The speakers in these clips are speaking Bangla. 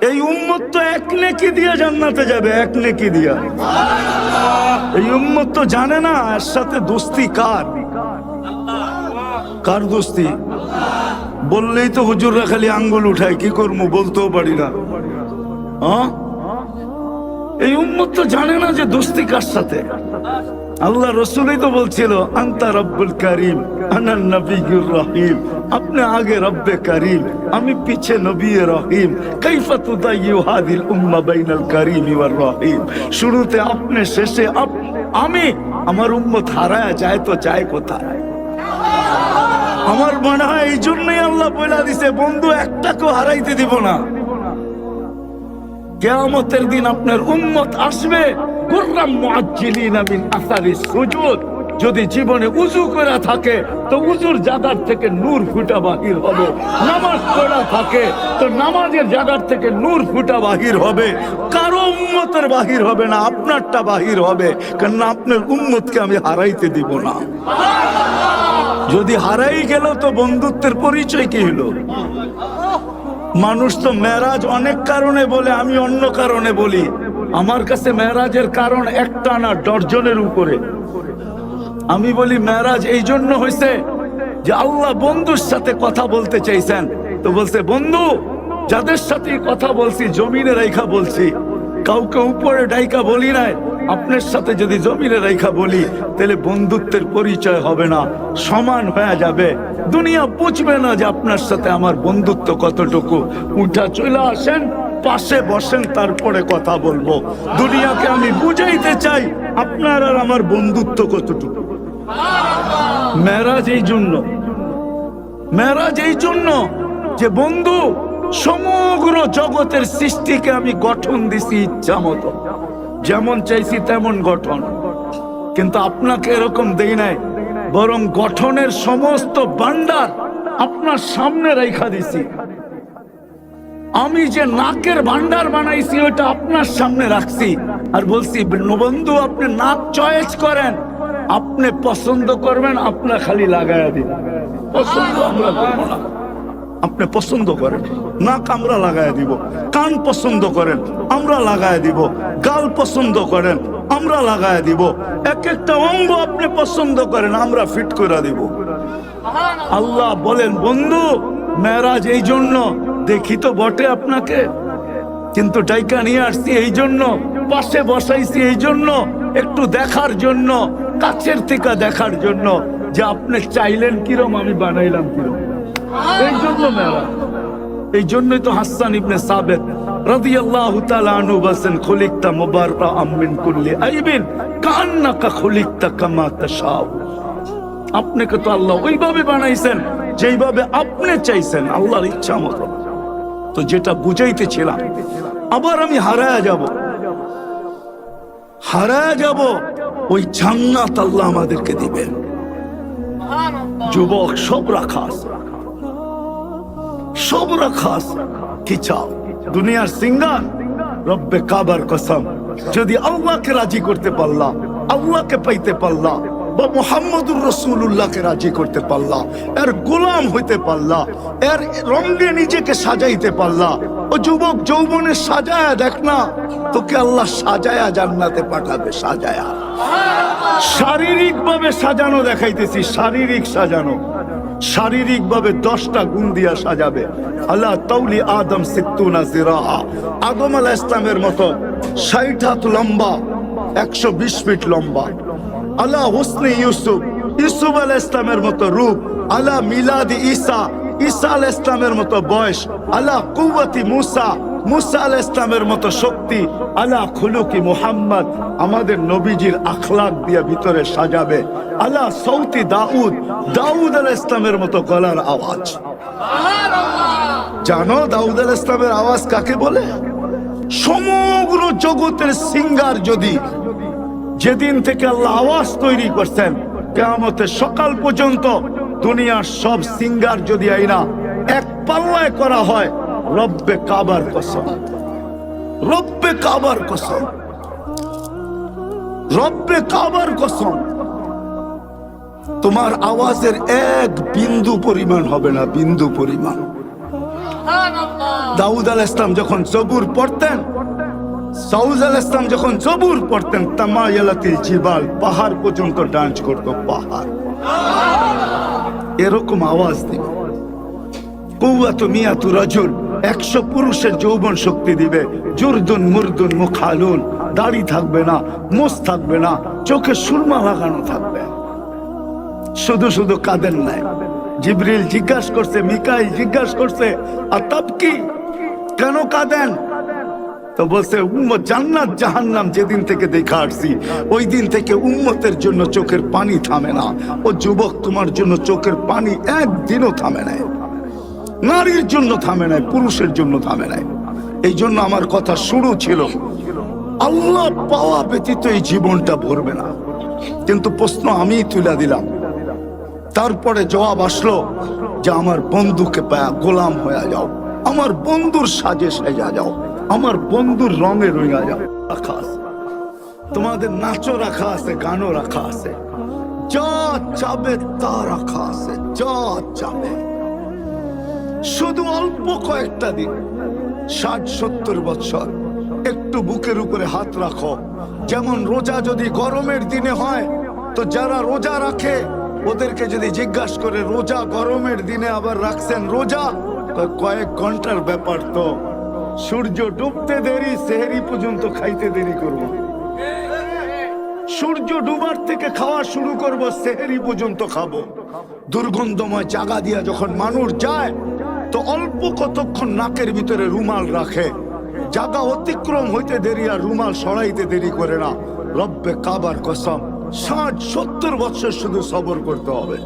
এই উম্মত তো এক নেকি দিয়া জান্নাতে যাবে, এক নেকি দিয়া। এই উম্মত তো জানে না এর সাথে দোস্তি কার, কার দোস্তি। বললেই তো হুজুররা খালি আঙ্গুল উঠায়, কি করবো বলতেও পারি না। এই উম্মত তো জানে না যে দোস্তি কার সাথে। আল্লাহ রসুলই তো বলছিল আন্তা রব্বুল করিম আনা নবিয়ুর রহিম, আপনি আগে রব্বে করিম, আমি পিছে নবী রহিম। কাইফা তুদাইয়ু হাদিল উম্মাহ বাইনাল করিম ওয়ার রহিম। শুরুতে আপনি, শেষে আমি। আমার উম্মত হারায় যায় তো যায় কোথায়? আমার মনে হয় এই জন্যই আল্লাহ বলে দিছে, বন্ধু একটাকেও হারাইতে দিব না। কিয়ামতের দিন আপনার উম্মত আসবে কুররাম মুআজ্জিলিনা মিন আসারিস সুজুদ। যদি জীবনে উযু করা থাকে তো উযুর জায়গা থেকে নূর ফুটা বাহির হবে, নামাজ পড়া থাকে তো নামাজের জায়গা থেকে নূর ফুটা বাহির হবে। কারো উম্মতের বাহির হবে না, আপনারটা বাহির হবে, কারণ আপনার উম্মতকে আমি হারাইতে দিব না। যদি হারাই গেল তো বন্ধুত্বের পরিচয় কি হলো? মানুষ তো মেরাজ অনেক কারণে বলে, আমি অন্য কারণে বলি। আমার কাছে মেরাজের কারণ একটা না, ডর্জনের উপরে। আমি বলি মেরাজ এই জন্য হয়েছে যে আল্লাহ বন্ধুর সাথে কথা বলতে চাইছেন, তো বলছে বন্ধু যাদের সাথে কথা বলছি জমিনে রাইখা বলছি, কাউকে উপরে ডাইকা বলি নাই। আপনার সাথে যদি জমিনে রাইখা বলি তাহলে বন্ধুত্বের পরিচয় হবে না, সমান হয়ে যাবে। দুনিয়া বুঝবে না যে আপনার সাথে আমার বন্ধুত্ব কতটুকু। উঠা চলে আসেন, পাশে বসেন, তারপরে কথা বলবো। দুনিয়াকে আমি বুঝাইতে চাই আপনার আর আমার বন্ধুত্ব কতটুকু। মেরাজ এই জন্য, মেরাজ এই জন্য যে বন্ধু সমগ্র জগতের সৃষ্টিকে আমি গঠন দিছি ইচ্ছা মতো, যেমন চাইছি তেমন গঠন। কিন্তু আপনাকে এরকম দেই নাই, বরং গঠনের সমস্ত ভান্ডার আপনার সামনে রেখা দিছি। আমি যে নাকের ভান্ডার বানাইছি ওটা আপনার সামনে রাখছি, আর বলছি বন্ধু আপনি নাক চয়েস করেন, আপনি পছন্দ করবেন, আপনার খালি লাগায়া দিন। পছন্দ আমরা করবো না, আপনি পছন্দ করেন, নাক আমরা লাগায় দিব। কান পছন্দ করেন, আমরা লাগায় দিব। গাল পছন্দ করেন, আমরা লাগায় দিব। এক একটা অঙ্গ আপনি পছন্দ করেন, আমরা ফিট করে দিব। আল্লাহ বলেন বন্ধু মেরাজ এই জন্য, দেখি তো বটে আপনাকে, কিন্তু ডাইকা নিয়ে আসছি এই জন্য, পাশে বসাইছি এই জন্য, একটু দেখার জন্য, কাছের থেকে দেখার জন্য যে আপনি চাইলেন কিরম আমি বানাইলাম কিরম। এই জন্য মেরাজ। এই জন্যই তো হাসান ইবনে সাবিত রাদিয়াল্লাহু তাআলা আনহু বলেন খুলিকতা মুবাররাআম মিন কুল্লি আইবিন কান্নাকা খুলিকতা কামা তাশাউ। আপনাকে তো আল্লাহ ওইভাবে বানাইছেন যেইভাবে আপনি চাইছেন, আল্লাহর ইচ্ছা মতো। তো যেটা বুঝাইতেছিলাম, আবার আমি হারায়া যাব, হারায়া যাব, ওই জান্নাত আল্লাহ আমাদেরকে দিবেন। যুবক সব রাখা আছে, সব রাখা আছে, কি চাও? দুনিয়ার সিঙ্গার রব্বে কাবার কসম, যদি আল্লাহকে রাজি করতে পারলা, আল্লাহকে পাইতে পারলা, বা মুহাম্মদুর রাসূলুল্লাহকে রাজি করতে পারলা, এর গোলাম হইতে পারলা, এর রঙে নিজেকে সাজাইতে পারলা। ও যুবক যৌবনে সাজায়া দেখ না, তোকে আল্লাহ সাজায়া জান্নাতে পাঠাবে। সাজায়া, শারীরিক ভাবে সাজানো দেখাইতেছি, শারীরিক সাজানো, শারীরিক ভাবে 10টা গুণ দিয়া সাজাবে। আল্লাহ তাউলি আদম সিত্তুনা জিরাআ, আদম আলাইহিস ইসলামের মতো 60 হাত লম্বা, 120 ফিট লম্বা। আল্লাহ হুসনে ইউসুফ, ইউসুফ আলাইহিস ইসলামের মতো রূপ। আল্লাহ মিলাদি ঈসা, ঈসা আলাইহিস ইসলামের মতো বয়স। আল্লাহ কুওয়াতি মুসা, মুসা আলাইহিস ইসলামের মতো শক্তি। আল্লাহ খুলুকি মুহাম্মদ, আমাদের নবীজির আখলাক দিয়ে ভিতরে সাজাবে। আল্লাহ সৌতি দাউদ, দাউদ আলাইহিস ইসলামের মতো গলার আওয়াজ। জানো দাউদ আলাইহিস ইসলামের আওয়াজ কাকে বলে? সমগ্র জগতের সিঙ্গার যদি, যেদিন থেকে আল্লাহ আওয়াজ তৈরি করছেন কিয়ামতের সকাল পর্যন্ত, দুনিয়ার সব সিঙ্গার যদি আইনা এক পাল্লায় করা হয়, রব্বে কাবার কসম, রব্বে কাবার কসম, রব্বে কাবার কসম, তোমার আওয়াজের এক বিন্দু পরিমাণ হবে না, বিন্দু পরিমাণ। দাউদ আলাইহিস সালাম যখন জবুর পড়তেন, সাউদ আলাইহিস সালাম যখন জবুর পড়তেন, তামায়ালাতিল জিবাল, পাহাড় পর্যন্ত ডান্স করত, পাহাড় এরকম আওয়াজ দিবে। কুওয়াতু মিয়াতু রাজুল, 100 পুরুষের যৌবন শক্তি দিবে। জুরদুন মুরদুন মুখালুন, দাড়ি থাকবে না, মোষ থাকবে না, চোখে সুরমা লাগানো থাকবে, শুধু শুধু কাঁদেন নাই। জিবরিল জিজ্ঞাসা করছে, মিকাইল জিজ্ঞাসা করছে, আর তব কি, কেন কাঁদেন? তো বলছে, উম্মত জান্নাত জাহান্নাম যেদিন থেকে দেখা আসছি, ওই দিন থেকে উম্মতের জন্য চোখের পানি থামে না। ও যুবক, তোমার জন্য চোখের পানি একদিনও থামে নাই, নারীর জন্য থামে নাই, পুরুষের জন্য থামে নাই। এই জন্য আমার কথা শুরু ছিল, আল্লাহ পাওয়া ব্যতীত এই জীবনটা ভরবে না। কিন্তু প্রশ্ন আমি তুলে দিলাম, তারপরে জবাব আসলো যে আমার বন্ধুকে পায়া গোলাম হয়ে যাও, আমার বন্ধুর সাজে সাজা যাও, আমার বন্ধুর রঙে রঙা যাও। রাখা আছে তোমাদের, নাচও রাখা আছে, গানও রাখা আছে, যা চাবে তা রাখা আছে, যা চাবে। শুধু অল্প কয়েকটা দিন, 60-70 বছর, একটু বুকের উপরে হাত রাখো। যেমন রোজা যদি গরমের দিনে হয়, তো যারা রোজা রাখে ওদেরকে যদি জিজ্ঞাসা করে, রোজা গরমের দিনে আবার রাখছেন রোজা, কয়েক ঘন্টার ব্যাপার, তো সূর্য ডুবতে দেরি, সেহরি পর্যন্ত খাইতে দেরি করব। সূর্য ডুবার থেকে খাওয়া শুরু করব, সেহরি পর্যন্ত খাবো। দুর্গন্ধময় জায়গা দিয়া যখন মানুষ যায়, তো অল্প কতক্ষণ নাকের ভিতরে রুমাল রাখে, জায়গা অতিক্রম হইতে দেরি আর রুমাল সরাইতে দেরি করে না। রব্বে কাবার কসম, 60-70 বছর শুধু সবর করতে হবে,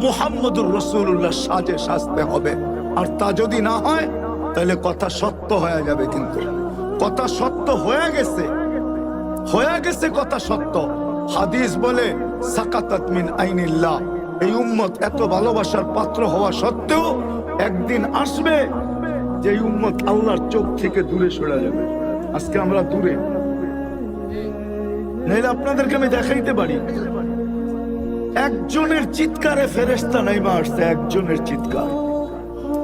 মুহাম্মদুর রাসূলুল্লাহ সাজে সাজতে হবে। আর তা যদি না হয়, তাহলে কথা সত্য হয়ে যাবে। কিন্তু কথা সত্য হয়ে গেছে, হয়ে গেছে কথা সত্য। হাদিস বলে, সাকাতাত মিন আইনিল্লাহ, এই উম্মত এত ভালোবাসার পাত্র হওয়া সত্ত্বেও একদিন আসবে যে উম্মত আল্লাহর চোখ থেকে দূরে সরে যাবে। আজকে আমরা দূরে, নাইলে আপনাদেরকে আমি দেখাইতে পারি, একজনের চিৎকারে ফেরেশতা নাইমা আসছে, একজনের চিৎকার।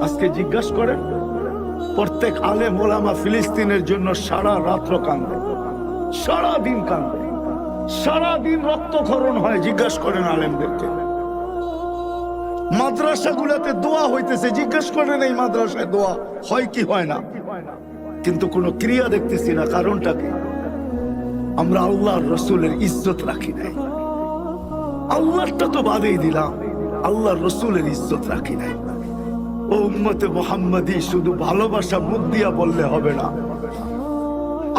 আজকে জিজ্ঞাসা করেন, প্রত্যেক আলেম ওলামা ফিলিস্তিনের জন্য সারা রাত্র কান্দে, সারা দিন কান্দে, সারা দিন রক্তক্ষরণ হয়। জিজ্ঞাসা করেন আলেমদেরকে। মাদ্রাসাগুলোতে দোয়া হইতেছে, জিজ্ঞেস করেন এই মাদ্রাসায় দোয়া হয় কি হয় না, কিন্তু কোনো ক্রিয়া দেখতেছি না। কারণটা কি? আমরা আল্লাহর রসুলের ইজ্জত রাখি নাই। আল্লাহটা তো বাদেই দিলাম, আল্লাহর রসুলের ইজ্জত রাখি নাই। ও উম্মতে মুহাম্মাদি, শুধু ভালোবাসা মুখ দিয়া বললে হবে না।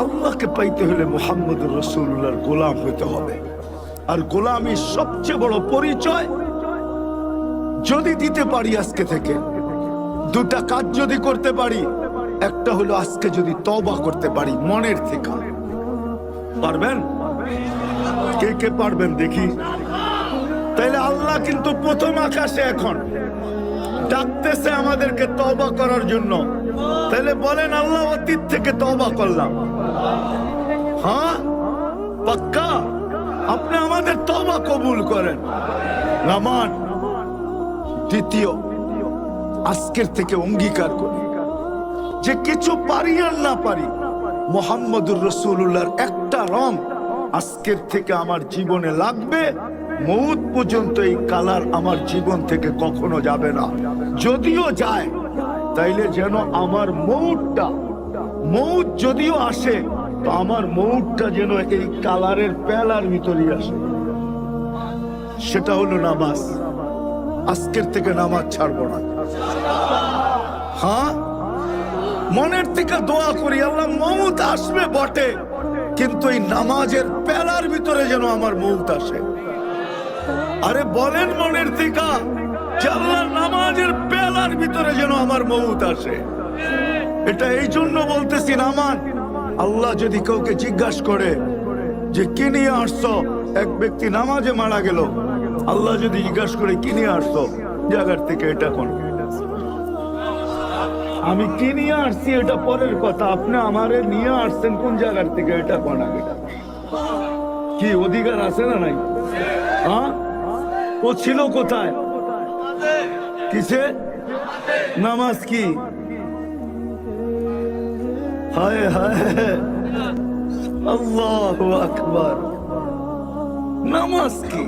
আল্লাহকে পাইতে হলে মুহাম্মদুর রাসূলুল্লাহর গোলাম হইতে হবে। আর গোলামির সবচেয়ে বড় পরিচয় যদি দিতে পারি, আজকে থেকে দুটা কাজ যদি করতে পারি, একটা হলো আজকে যদি তওবা করতে পারি মনের থেকে। পারবেন? কে কে পারবেন দেখি? তাইলে আল্লাহ কিন্তু প্রথম আকাশে এখন ডাকতেছে আমাদেরকে তওবা করার জন্য। তাহলে বলেন, আল্লাহ অতীত থেকে তওবা করলাম। হ্যাঁ, পাক্কা? আপনি আমাদের তওবা কবুল করেন। নামান দ্বিতীয়, আজকের থেকে অঙ্গীকার করি যে কিছু পারি আর না পারি, মুহাম্মদুর রাসূলুল্লাহর একটা রং আজকের থেকে আমার জীবনে লাগবে। মৌত পর্যন্ত এই কালার আমার জীবন থেকে কখনো যাবে না। যদিও যায়, তাইলে যেন আমার মৌত যদিও আসে, তো আমার মৌতটা যেন এই কালারের পেলার ভিতরে আসে। সেটা হলো নামাজ। আজকের থেকে নামাজ ছাড়বো না। হ্যাঁ, মনের থেকে দোয়া করি, আল্লাহ মৌত আসবে বটে, কিন্তু এই নামাজের পেলার ভিতরে যেন আমার মৌত আসে। আরে বলেন মনের থেকে যে আল্লাহ নামাজের পেলার ভিতরে যেন আমার মৌত আসে। এটা এই জন্য বলতেছি, নামান আল্লাহ যদি কাউকে জিজ্ঞাসা করে যে কি নিয়ে আসছো, এক ব্যক্তি নামাজে মারা গেল, আল্লাহ যদি জিজ্ঞাসা করে কি নিয়ে আসছো, জায়গার থেকে এটা কোন, আমি কি নিয়ে আসছি এটা পরের কথা, আপনি আমারে নিয়ে আসছেন কোন জায়গার থেকে এটা কোন, আগে কি অধিকার আছে না নাই? হ্যাঁ, ও ছিল কোথায়? কিসে? নামাজ কি? হায় হায়, আল্লাহু আকবার। নামাজ কি?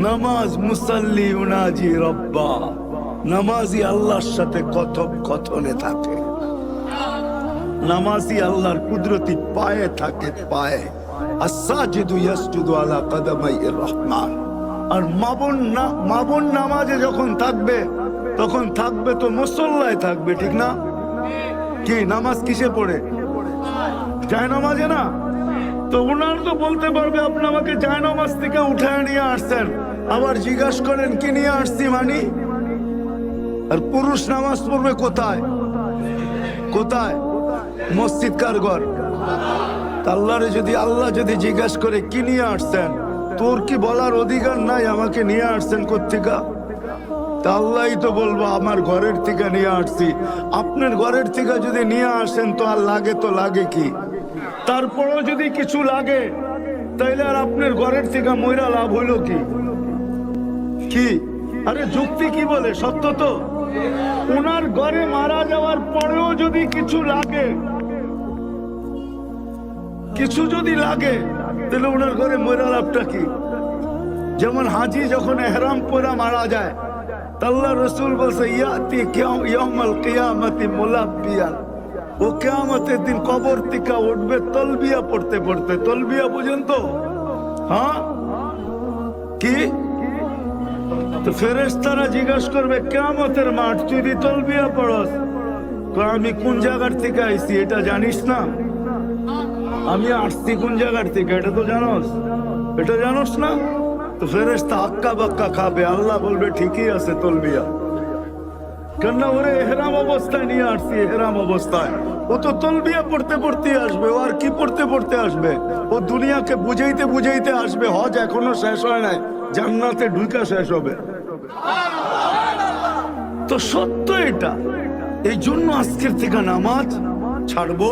নামাজ মুসাল্লি উনাজি রব্বা, নামাজি আল্লাহর সাথে কথনে থাকে, নামাজি আল্লাহর কুদরতি পায়ে থাকে, পায়ে। আস-সাজিদু ইয়াসজুদু আলা কদমাইর রহমান। আর মাবুন নামাজে যখন থাকবে তখন থাকবে তো মুসল্লায় থাকবে, ঠিক না? কি নামাজ কিসে পড়ে? যায় নামাজে না? তো উনার তো বলতে পারবে আপনি আমাকে যায় নামাজ থেকে উঠায় নিয়ে আসছেন, আবার জিজ্ঞাসা করেন কি নিয়ে আসছি মানি? আর পুরুষ নামাজ পড়বে কোথায়? কোথায়? মসজিদ কার ঘর? আল্লাহরে যদি আল্লাহ যদি জিজ্ঞাসা করে কি নিয়ে আসছেন, তোর কি বলার অধিকার নাই আমাকে নিয়ে আসছেন কোত্থেকা? তা আল্লাহই তো বলবো আমার ঘরের থেকে নিয়ে আসছি। আপনার ঘরের থেকে যদি নিয়ে আসেন তো আর লাগে তো লাগে কি? তারপরও যদি কিছু লাগে তাইলে আর আপনার ঘরের থেকে ময়রা লাভ হইল কি? কি আরে যুক্তি কি বলে? সত্য তো। ওনার ঘরে মারা যাওয়ার পরেও যদি কিছু লাগে, কিছু যদি লাগে তাহলে ওনার ঘরে ময়রা লাভটা কি? যেমন হাজি যখন এহরাম পরা মারা যায়, আল্লাহ রসুল বলছে ইয়াতি ইয়াউমাল কিয়ামতি মুলাব্বিয়ান, ও কিয়ামতের দিন কবর থেকে উঠবে তলবিয়া পড়তে পড়তে। তলবিয়া বুঝেন তো? হ্যাঁ কি? তো ফেরেশতারা জিজ্ঞাসা করবে কিয়ামতের মাঠ তুই দি তলবিয়া পড়স, আমি কোন জায়গার থেকে আইছি এটা জানিস না? আমি আসছি কোন জায়গার থেকে এটা তো জানোস? এটা জানোস না? তো ফেরেশতা হাক্কা বাক্কা খাবে, আল্লাহ বলবে ঠিকই আছে তলবিয়া। কেননা ওরে এহরাম অবস্থায় নিয়ে আসছি, এহরাম অবস্থায়। ও তো তলবিয়া পড়তে পড়তে আসবে, ও আর কি পড়তে পড়তে আসবে? ও দুনিয়াকে বুঝাইতে বুঝাইতে আসবে। হজ এখনো শেষ হয় নাই, জান্নাতে ঢুকা শেষ হবে। তো সত্য এটা। এই জন্য আজকের থেকে নামাজ ছাড়বো